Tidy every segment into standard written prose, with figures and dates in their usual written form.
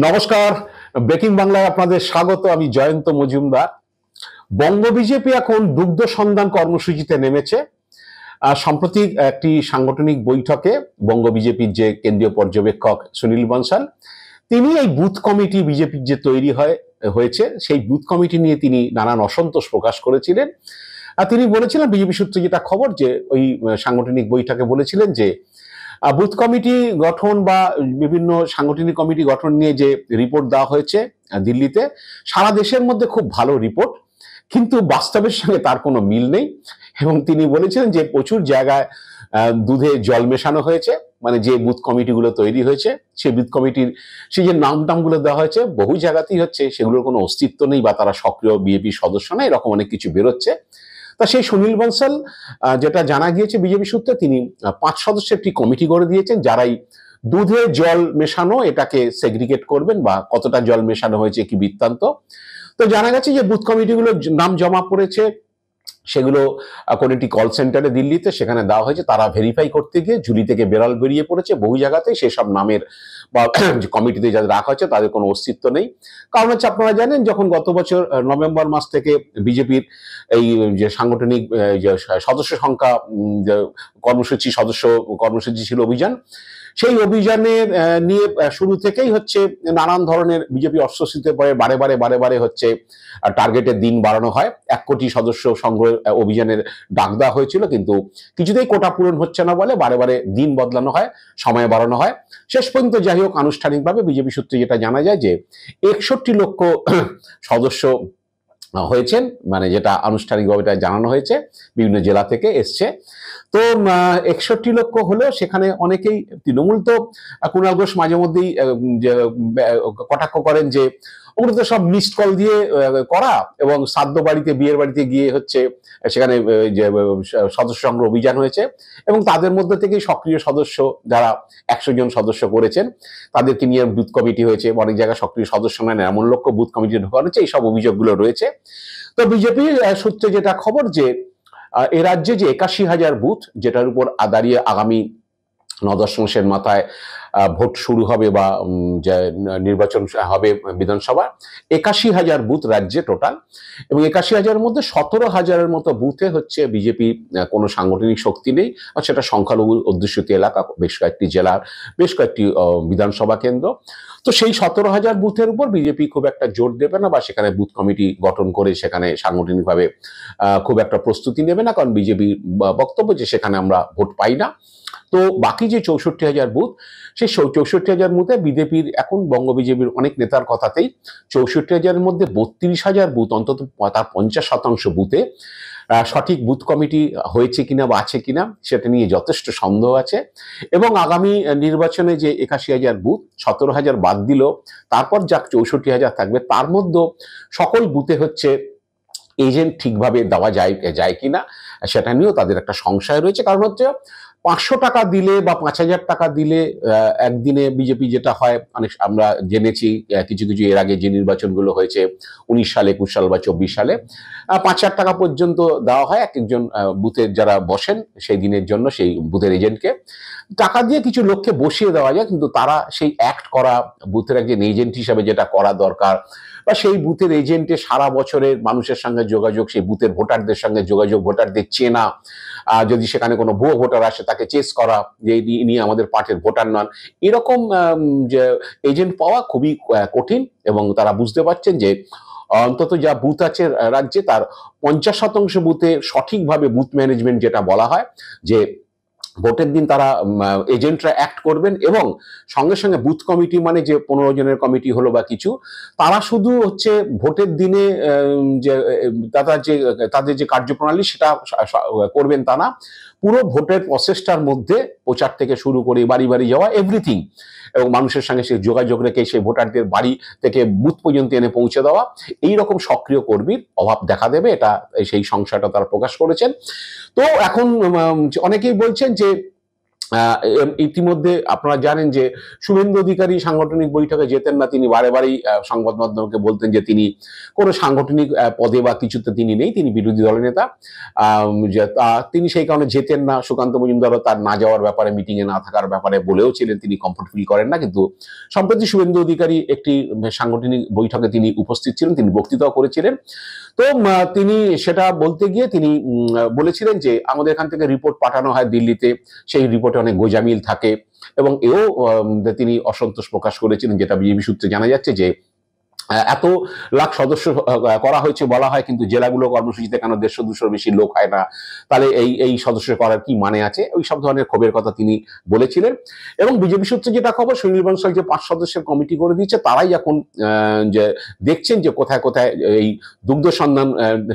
নমস্কার, ব্রেকিং বাংলায় আপনাদের স্বাগত। আমি জয়ন্ত মজুমদার। বঙ্গ বিজেপি এখন দুগ্ধ সন্ধান কর্মসূচিতে নেমেছে। সম্প্রতি একটি সাংগঠনিক বৈঠকে বঙ্গ বিজেপির যে কেন্দ্রীয় পর্যবেক্ষক সুনীল বনসাল, তিনি এই বুথ কমিটি বিজেপির যে তৈরি হয়েছে সেই বুথ কমিটি নিয়ে তিনি নানান অসন্তোষ প্রকাশ করেছিলেন। তিনি বলেছিলেন, বিজেপি সূত্রে যেটা খবর, যে ওই সাংগঠনিক বৈঠকে বলেছিলেন যে বুথ কমিটি গঠন বা বিভিন্ন সাংগঠনিক কমিটি গঠন নিয়ে যে রিপোর্ট দেওয়া হয়েছে দিল্লিতে, সারা দেশের মধ্যে খুব ভালো রিপোর্ট, কিন্তু বাস্তবের সঙ্গে তার কোনো মিল নেই। এবং তিনি বলেছিলেন যে প্রচুর জায়গায় দুধে জল মেশানো হয়েছে, মানে যে বুথ কমিটিগুলো তৈরি হয়েছে সেই বুথ কমিটির সেই যে নামগুলো দেওয়া হয়েছে বহু জায়গাতেই হচ্ছে সেগুলোর কোনো অস্তিত্ব নেই বা তারা সক্রিয় বিজেপি সদস্য না, এরকম অনেক কিছু বেরোচ্ছে। তা সেই সুনীল বনসাল, যেটা জানা গিয়েছে বিজেপি সূত্রে, তিনি 5 সদস্যের একটি কমিটি করে দিয়েছেন যারাই দুধে জল মেশানো এটাকে সেগ্রিগেট করবেন বা কতটা জল মেশানো হয়েছে কি বৃত্তান্ত। তো জানা গেছে যে বুথ কমিটিগুলোর নাম জমা পড়েছে, সেগুলো কোন একটি কল সেন্টারে দিল্লিতে, সেখানে দেওয়া হয়েছে। তারা ভেরিফাই করতে গিয়ে ঝুলি থেকে বেড়াল বেরিয়ে পড়েছে বহু জায়গাতেই, সেসব নামের বা কমিটিতে যাদের রাখা হচ্ছে তাদের কোনো অস্তিত্ব নেই। কারণ হচ্ছে, আপনারা জানেন, যখন গত বছর নভেম্বর মাস থেকে বিজেপির এই যে সাংগঠনিক যে সদস্য সংখ্যা কর্মসূচি ছিল অভিযান, সেই অভিযানের নিয়ে শুরু থেকেই হচ্ছে নানান ধরনের বিজেপি অস্বস্তিতে পড়ে, বারে বারে হচ্ছে টার্গেটের দিন বাড়ানো হয়। 1 কোটি সদস্য সংগ্রহ অভিযানের ডাক দেওয়া হয়েছিল, কিন্তু কিছুতেই কোটা পূরণ হচ্ছে না বলে বারে দিন বদলানো হয়, সময় বাড়ানো হয়। শেষ পর্যন্ত যাই হোক, আনুষ্ঠানিকভাবে বিজেপি সূত্রে যেটা জানা যায় যে 61 লক্ষ সদস্য হয়েছেন, মানে যেটা আনুষ্ঠানিকভাবে জানানো হয়েছে, বিভিন্ন জেলা থেকে এসছে। তো 61 লক্ষ হলেও সেখানে অনেকেই তৃণমূল, তো কুণাল ঘোষ মাঝে মধ্যেই কটাক্ষ করেন যে ওগুলো তো সব মিসড কল দিয়ে করা, এবং শ্রাদ্ধ বাড়িতে, বিয়ের বাড়িতে গিয়ে হচ্ছে সেখানে যে সদস্য সংগ্রহ অভিযান হয়েছে, এবং তাদের মধ্যে থেকেই সক্রিয় সদস্য যারা 100 জন সদস্য করেছেন তাদেরকে নিয়ে বুথ কমিটি হয়েছে, অনেক জায়গায় সক্রিয় সদস্য নেন এমন লক্ষ বুথ কমিটি ঢোকানো হয়েছে, এইসব অভিযোগগুলো রয়েছে। তো বিজেপির সূত্রে যেটা খবর যে এ রাজ্যে যে 81,000 বুথ, যেটার উপর দাঁড়িয়ে আগামী 9-10 মাসের মাথায় ভোট শুরু হবে বা নির্বাচন হবে বিধানসভা, 81,000 বুথ রাজ্যে টোটাল, এবং 81,000-এর মধ্যে 17,000-এর মতো বুথে হচ্ছে বিজেপি কোনো সাংগঠনিক শক্তি নেই, আর সেটা সংখ্যালঘু অধ্যুষিত এলাকা, বেশ কয়েকটি জেলার বেশ কয়েকটি বিধানসভা কেন্দ্র। তো সেই 17,000 বুথের উপর বিজেপি খুব একটা জোর দেবে না, বা সেখানে বুথ কমিটি গঠন করে সেখানে সাংগঠনিকভাবে খুব একটা প্রস্তুতি নেবে না, কারণ বিজেপির বক্তব্য যে সেখানে আমরা ভোট পাই না। তো বাকি যে 64,000 বুথ, সেই 64,000 বুথে বিজেপির এখন বঙ্গ বিজেপির অনেক নেতার কথাতেই 64,000-এর মধ্যে 32,000 বুথ, অন্তত তার 50% বুথে সঠিক বুথ কমিটি হয়েছে কিনা বা আছে কিনা সেটা নিয়ে যথেষ্ট সন্দেহ আছে। এবং আগামী নির্বাচনে যে 81,000 বুথ, 17,000 বাদ দিল, তারপর যা 64,000 থাকবে, তার মধ্যে সকল বুথে হচ্ছে এজেন্ট ঠিকভাবে দেওয়া যায় কিনা সেটা নিয়েও তাদের একটা সংশয় রয়েছে। কারণ হচ্ছে 500 টাকা দিলে বা 5,000 টাকা দিলে একদিনে বিজেপি যেটা হয়, অনেক আমরা জেনেছি কিছু এর আগে যে নির্বাচনগুলো হয়েছে 19 সালে, 21 সাল বা 24 সালে, 5,000 টাকা পর্যন্ত দেওয়া হয় এক একজন বুথের যারা বসেন সেই দিনের জন্য, সেই বুথের এজেন্টকে টাকা দিয়ে কিছু লোককে বসিয়ে দেওয়া যায়, কিন্তু তারা সেই অ্যাক্ট করা, বুথের একজন এজেন্ট হিসাবে যেটা করা দরকার, বা সেই বুথের এজেন্টে সারা বছরের মানুষের সঙ্গে যোগাযোগ, সেই বুথের ভোটারদের সঙ্গে যোগাযোগ, ভোটারদের চেনা, যদি সেখানে কোনো ভুয়ো ভোটার আসে তাকে চেস করা যে ইনি আমাদের পার্টির ভোটার নন, এরকম যে এজেন্ট পাওয়া খুবই কঠিন। এবং তারা বুঝতে পারছেন যে অন্তত যা বুথ আছে রাজ্যে, তার 50% বুথে সঠিকভাবে বুথ ম্যানেজমেন্ট যেটা বলা হয়, যে ভোটের দিন তারা এজেন্টরা অ্যাক্ট করবেন, এবং সঙ্গে সঙ্গে বুথ কমিটি, মানে যে 15 জনের কমিটি হলো বা কিছু, তারা শুধু হচ্ছে ভোটের দিনে যে তাদের যে কার্যপ্রণালী সেটা করবেন তা না, পুরো ভোটের প্রসেসটার মধ্যে প্রচার থেকে শুরু করে বাড়ি বাড়ি যাওয়া, এভরিথিং, এবং মানুষের সঙ্গে সেই যোগাযোগ রেখে সেই ভোটারদের বাড়ি থেকে বুথ পর্যন্ত এনে পৌঁছে দেওয়া, এইরকম সক্রিয় কর্মীর অভাব দেখা দেবে, এটা সেই সংশয়টা তারা প্রকাশ করেছেন। তো এখন অনেকেই বলছেন যে ইতিমধ্যে আপনারা জানেন যে শুভেন্দু অধিকারী সাংগঠনিক বৈঠকে যেতেন না, তিনি বারে বারেই সংবাদ মাধ্যমকে বলতেন যে তিনি কোনো সাংগঠনিক পদে বা কিছুতে তিনি নেই, তিনি বিরোধী দলের নেতা। তিনি সেই কারণে যেতেন না। সুকান্ত মজুমদারও তার না যাওয়ার ব্যাপারে, মিটিংয়ে না থাকার ব্যাপারে বলেও ছিলেন তিনি কমফোর্ট ফিল করেন না। কিন্তু সম্প্রতি শুভেন্দু অধিকারী একটি সাংগঠনিক বৈঠকে তিনি উপস্থিত ছিলেন, তিনি বক্তৃতাও করেছিলেন। তো তিনি সেটা বলতে গিয়ে তিনি বলেছিলেন যে আমাদের এখান থেকে রিপোর্ট পাঠানো হয় দিল্লিতে, সেই রিপোর্টে অনেক গোঁজামিল থাকে, এবং এও তিনি অসন্তোষ প্রকাশ করেছিলেন, যেটা বিজেপি সূত্রে জানা যাচ্ছে যে এত লাখ সদস্য করা হয়েছে বলা হয়, কিন্তু জেলাগুলো কর্মসূচিতে কেন 150-200 বেশি লোক হয় না, তাহলে এই সদস্য করার কি মানে আছে, ওই সব ধরনের ক্ষোভের কথা তিনি বলেছিলেন। এবং বিজেপি সূত্রে যেটা খবর, সুনীল বনসাল যে 5 সদস্যের কমিটি করে দিয়েছে, তারাই এখন যে দেখছেন যে কোথায় কোথায় এই দুগ্ধ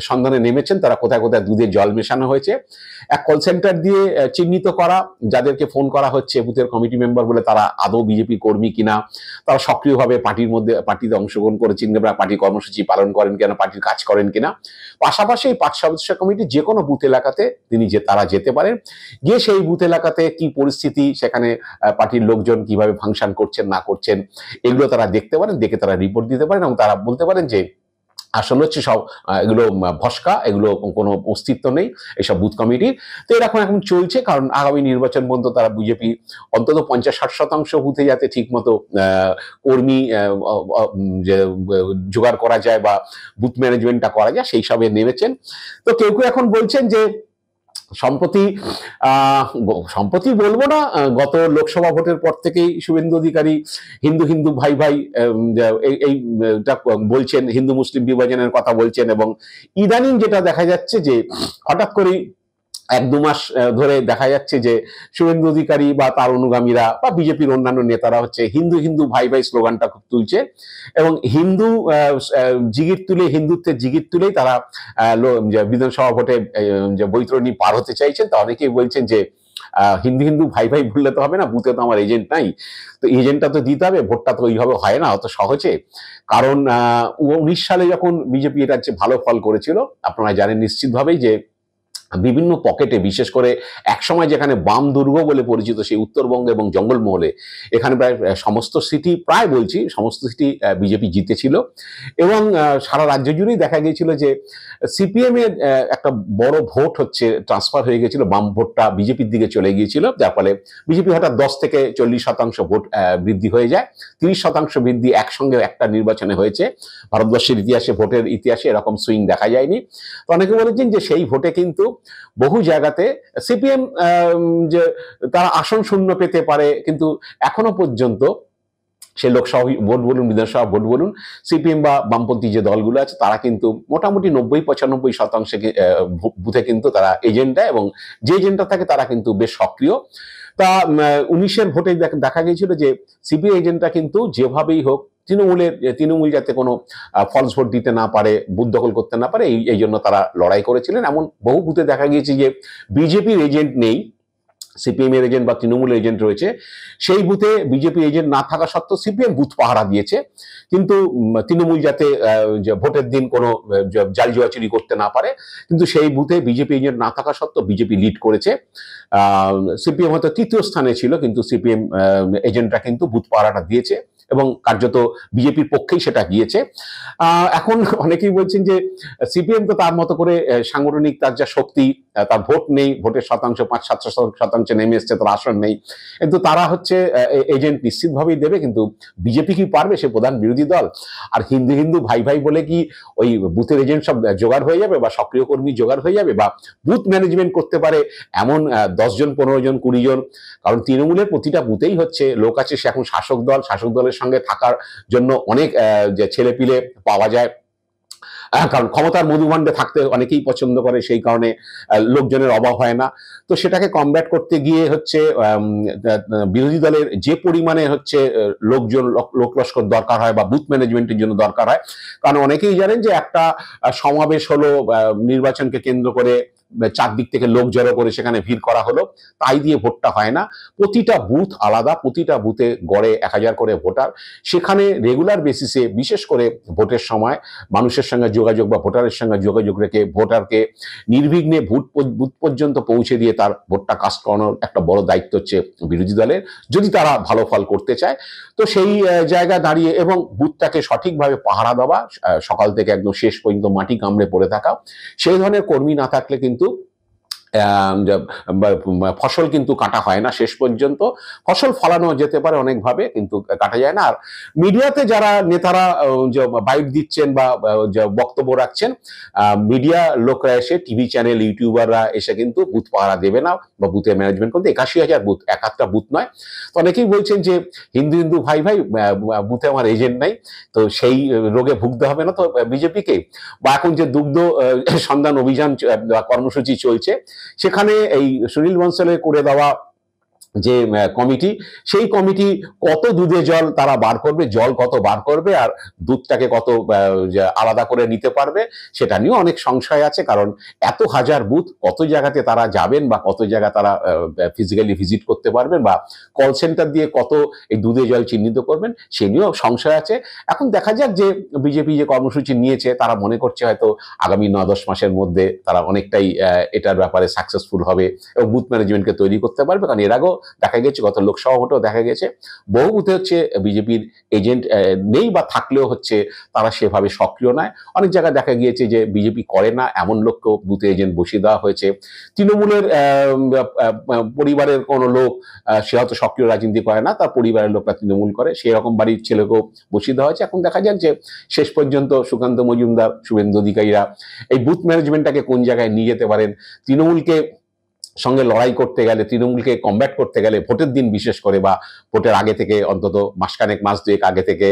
সন্ধানে নেমেছেন, তারা কোথায় কোথায় দুধে জল মেশানো হয়েছে। এক কল সেন্টার দিয়ে চিহ্নিত করা যাদেরকে ফোন করা হচ্ছে বুথের কমিটি মেম্বার বলে, তারা আদৌ বিজেপি কর্মী কিনা, তারা সক্রিয়ভাবে পার্টিতে অংশগ্রহণ করেছেন কিনা, পার্টি কর্মসূচি পালন করেন কিনা, পার্টির কাজ করেন কিনা। পাশাপাশি এই 5 সদস্য কমিটি যে কোনো বুথ এলাকাতে তারা যেতে পারেন, গিয়ে সেই বুথ এলাকাতে কি পরিস্থিতি, সেখানে পার্টির লোকজন কিভাবে ফাংশন করছেন না করছেন, এগুলো তারা দেখতে পারেন, দেখে তারা রিপোর্ট দিতে পারেন, এবং তারা বলতে পারেন যে আসলে হচ্ছে সব এগুলো ভস্কা, এগুলো কোনো অস্তিত্ব নেই এসব বুথ কমিটির। তো এরকম এখন চলছে, কারণ আগামী নির্বাচন পর্যন্ত তারা বিজেপি অন্তত 50-60% বুথে যাতে ঠিক মতো কর্মী জোগাড় করা যায় বা বুথ ম্যানেজমেন্টটা করা যায়, সেই সবে নেমেছেন। তো কেউ কেউ এখন বলছেন যে সম্প্রতি বলবো না, গত লোকসভা ভোটের পর থেকেই শুভেন্দু অধিকারী হিন্দু হিন্দু ভাই ভাই এইটা বলছেন, হিন্দু মুসলিম বিভাজনের কথা বলছেন, এবং ইদানিং যেটা দেখা যাচ্ছে যে হঠাৎ করেই 1-2 মাস ধরে দেখা যাচ্ছে যে শুভেন্দু অধিকারী বা তার অনুগামীরা বা বিজেপির অন্যান্য নেতারা হচ্ছে হিন্দু হিন্দু ভাই ভাই স্লোগানটা খুব তুলছে, এবং হিন্দুত্বের জিগির তুলেই তারা বিধানসভা ভোটে বৈতরণী পার হতে চাইছেন। তা অনেকেই বলছেন যে হিন্দু হিন্দু ভাই ভাই বললে তো হবে না, বুথে তো আমার এজেন্ট নাই, তো এজেন্টটা তো দিতে হবে, ভোটটা তো ওইভাবে হয় না অত সহজে। কারণ 19 সালে যখন বিজেপি এটা হচ্ছে ভালো ফল করেছিল, আপনারা জানেন নিশ্চিতভাবেই যে বিভিন্ন পকেটে, বিশেষ করে একসময় যেখানে বাম দুর্গ বলে পরিচিত সেই উত্তরবঙ্গ এবং জঙ্গলমহলে, এখানে প্রায় সমস্ত সিটি বিজেপি জিতেছিল, এবং সারা রাজ্য জুড়েই দেখা গিয়েছিল যে সিপিএম এর একটা বড় ভোট হচ্ছে ট্রান্সফার হয়ে গেছিল, বাম ভোটটা বিজেপির দিকে চলে গিয়েছিল, যার ফলে বিজেপি হঠাৎ 10 থেকে 40% ভোট বৃদ্ধি হয়ে যায়। 30% বৃদ্ধি একসঙ্গে একটা নির্বাচনে হয়েছে। ভারতবর্ষের ইতিহাসে, ভোটের ইতিহাসে এরকম সুইং দেখা যায়নি। তো অনেকে বলেছেন যে সেই ভোটে কিন্তু বহু জায়গাতে সিপিএম যে তারা আসন শূন্য পেতে পারে, কিন্তু এখনো পর্যন্ত সে লোকসভা ভোট বলুন, বিধানসভা ভোট বলুন, সিপিএম বা বামপন্থী যে দলগুলো আছে তারা কিন্তু মোটামুটি 90-95% বুথে কিন্তু তারা এজেন্ট দেয়, এবং যে এজেন্টটা থাকে তারা কিন্তু বেশ সক্রিয়। তা 19-এর ভোটে দেখা গিয়েছিল যে সিপিএম এজেন্টটা কিন্তু যেভাবেই হোক তৃণমূল যাতে কোনো ফলস ভোট দিতে না পারে, বুথ দখল করতে না পারে, এই জন্য তারা লড়াই করেছিলেন। এমন বহু বুথে দেখা গিয়েছে যে বিজেপির এজেন্ট নেই, সিপিএম এর এজেন্ট বা তৃণমূলের এজেন্ট রয়েছে, সেই বুথে বিজেপি এজেন্ট না থাকা সত্ত্বেও সিপিএম বুথ পাহারা দিয়েছে, কিন্তু তৃণমূল যাতে ভোটের দিন কোনো জাল জুয়াচুরি করতে না পারে, কিন্তু সেই বুথে বিজেপি এজেন্ট না থাকা সত্ত্বেও বিজেপি লিড করেছে। সিপিএম হয়তো 3য় স্থানে ছিল, কিন্তু সিপিএম এজেন্টরা কিন্তু বুথ পাহারাটা দিয়েছে, এবং কার্যত বিজেপির পক্ষেই সেটা গিয়েছে। এখন অনেকেই বলছেন যে সিপিএম তো তার মতো করে সাংগঠনিক তার যা শক্তি, তার ভোট নেই, ভোটের শতাংশ 5-7% নেমে এসছে, তার আসন নেই, কিন্তু তারা হচ্ছে এজেন্ট নিশ্চিতভাবেই দেবে। কিন্তু বিজেপি কি পারবে? সে প্রধান বিরোধী দল। আর হিন্দু হিন্দু ভাই ভাই বলে কি ওই বুথের এজেন্ট সব জোগাড় হয়ে যাবে, বা সক্রিয় কর্মী জোগাড় হয়ে যাবে, বা বুথ ম্যানেজমেন্ট করতে পারে এমন 10 জন, 15 জন, 20 জন? কারণ তৃণমূলের প্রতিটা বুথেই হচ্ছে লোক আছে, সে এখন শাসক দলের সঙ্গে থাকার জন্য অনেক যে ছেলেপিলে পাওয়া যায়, কারণ ক্ষমতার মধুভাণ্ডে থাকতে অনেকেই পছন্দ করে, সেই কারণে লোকজনের অভাব হয় না। তো সেটাকে কমব্যাট করতে গিয়ে হচ্ছে বিরোধী দলের যে পরিমাণে হচ্ছে লোকজন, লোক লস্কর দরকার হয় বা বুথ ম্যানেজমেন্টের জন্য দরকার হয়, কারণ অনেকেই জানেন যে একটা সমাবেশ হলো নির্বাচনকে কেন্দ্র করে, চারদিক থেকে লোক জড়ো করে সেখানে ভিড় করা হলো, তাই দিয়ে ভোটটা হয় না। প্রতিটা বুথ আলাদা, প্রতিটা বুথে গড়ে 1000 করে ভোটার, সেখানে রেগুলার বেসিসে বিশেষ করে ভোটের সময় মানুষের সঙ্গে যোগাযোগ বা ভোটারের সঙ্গে যোগাযোগ রেখে ভোটারকে নির্বিঘ্নে বুথ পর্যন্ত পৌঁছে দিয়ে তার ভোটটা কাস্ট করানোর একটা বড় দায়িত্ব হচ্ছে বিরোধী দলের, যদি তারা ভালো ফল করতে চায়। তো সেই জায়গা দাঁড়িয়ে এবং বুথটাকে সঠিকভাবে পাহারা দেওয়া, সকাল থেকে একদম শেষ পর্যন্ত মাটি কামড়ে পড়ে থাকা, সেই ধরনের কর্মী না থাকলে কিন্তু ফসল কিন্তু কাটা হয় না শেষ পর্যন্ত। ফসল ফলানো যেতে পারে অনেকভাবে, কিন্তু কাটা যায় না। আর মিডিয়াতে যারা নেতারা বাইট দিচ্ছেন বা বক্তব্য রাখছেন, মিডিয়া লোকরা এসে, টিভি চ্যানেল, ইউটিউবাররা এসে কিন্তু বুথ পাহারা দেবে না বা বুথের ম্যানেজমেন্ট করতে। 81,000 বুথ, এক একটা বুথ নয়। তো অনেকেই বলছেন যে হিন্দু হিন্দু ভাই ভাই, বুথে আমার এজেন্ট নাই, তো সেই রোগে ভুগতে হবে না তো বিজেপিকে। বা এখন যে দুগ্ধ সন্ধান অভিযান কর্মসূচি চলছে, সেখানে এই সুনীল বনসলের করে দেওয়া যে কমিটি, সেই কমিটি কত দুধে জল তারা বার করবে, জল কত বার করবে আর দুধটাকে কত আলাদা করে নিতে পারবে, সেটা নিয়েও অনেক সংশয় আছে। কারণ এত হাজার বুথ, কত জায়গাতে তারা যাবেন বা কত জায়গা তারা ফিজিক্যালি ভিজিট করতে পারবেন বা কল সেন্টার দিয়ে কত এই দুধে জল চিহ্নিত করবেন, সে নিয়েও সংশয় আছে। এখন দেখা যাক যে বিজেপি যে কর্মসূচি নিয়েছে, তারা মনে করছে হয়তো আগামী 9-10 মাসের মধ্যে তারা অনেকটাই এটার ব্যাপারে সাকসেসফুল হবে এবং বুথ ম্যানেজমেন্টকে তৈরি করতে পারবে। কারণ এর আগেও দেখা গেছে, গত লোকসভা ভোটেও দেখা গেছে, বহু বুথে হচ্ছে বিজেপির এজেন্ট নেই বা থাকলেও হচ্ছে তারা সেভাবে সক্রিয় নয়। অনেক জায়গায় দেখা গিয়েছে যে বিজেপি করে না এমন লোককেও বুথে এজেন্ট বসিয়ে দেওয়া হয়েছে। তৃণমূলের পরিবারের কোনো লোক, সে হয়তো সক্রিয় রাজনীতি করে না, তার পরিবারের লোকরা তৃণমূল করে, সেই রকম বাড়ির ছেলেকেও বসিয়ে দেওয়া হয়েছে। এখন দেখা যাক যে শেষ পর্যন্ত সুকান্ত মজুমদার, শুভেন্দু অধিকারীরা এই বুথ ম্যানেজমেন্টটাকে কোন জায়গায় নিয়ে যেতে পারেন। তৃণমূলকে সঙ্গে লড়াই করতে গেলে, তৃণমূলকে কমব্যাট করতে গেলে ভোটের দিন বিশেষ করে বা ভোটের আগে থেকে, অন্তত মাসখানেক মাস দুয়েক আগে থেকে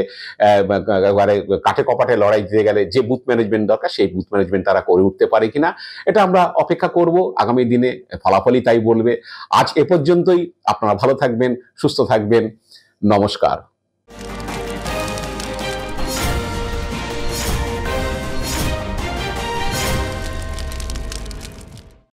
কাঠে কপাটে লড়াই দিতে গেলে যে বুথ ম্যানেজমেন্ট দরকার, সেই বুথ ম্যানেজমেন্ট তারা করে উঠতে পারে কিনা, এটা আমরা অপেক্ষা করব। আগামী দিনে ফলাফলই তাই বলবে। আজ এ পর্যন্তই। আপনারা ভালো থাকবেন, সুস্থ থাকবেন। নমস্কার।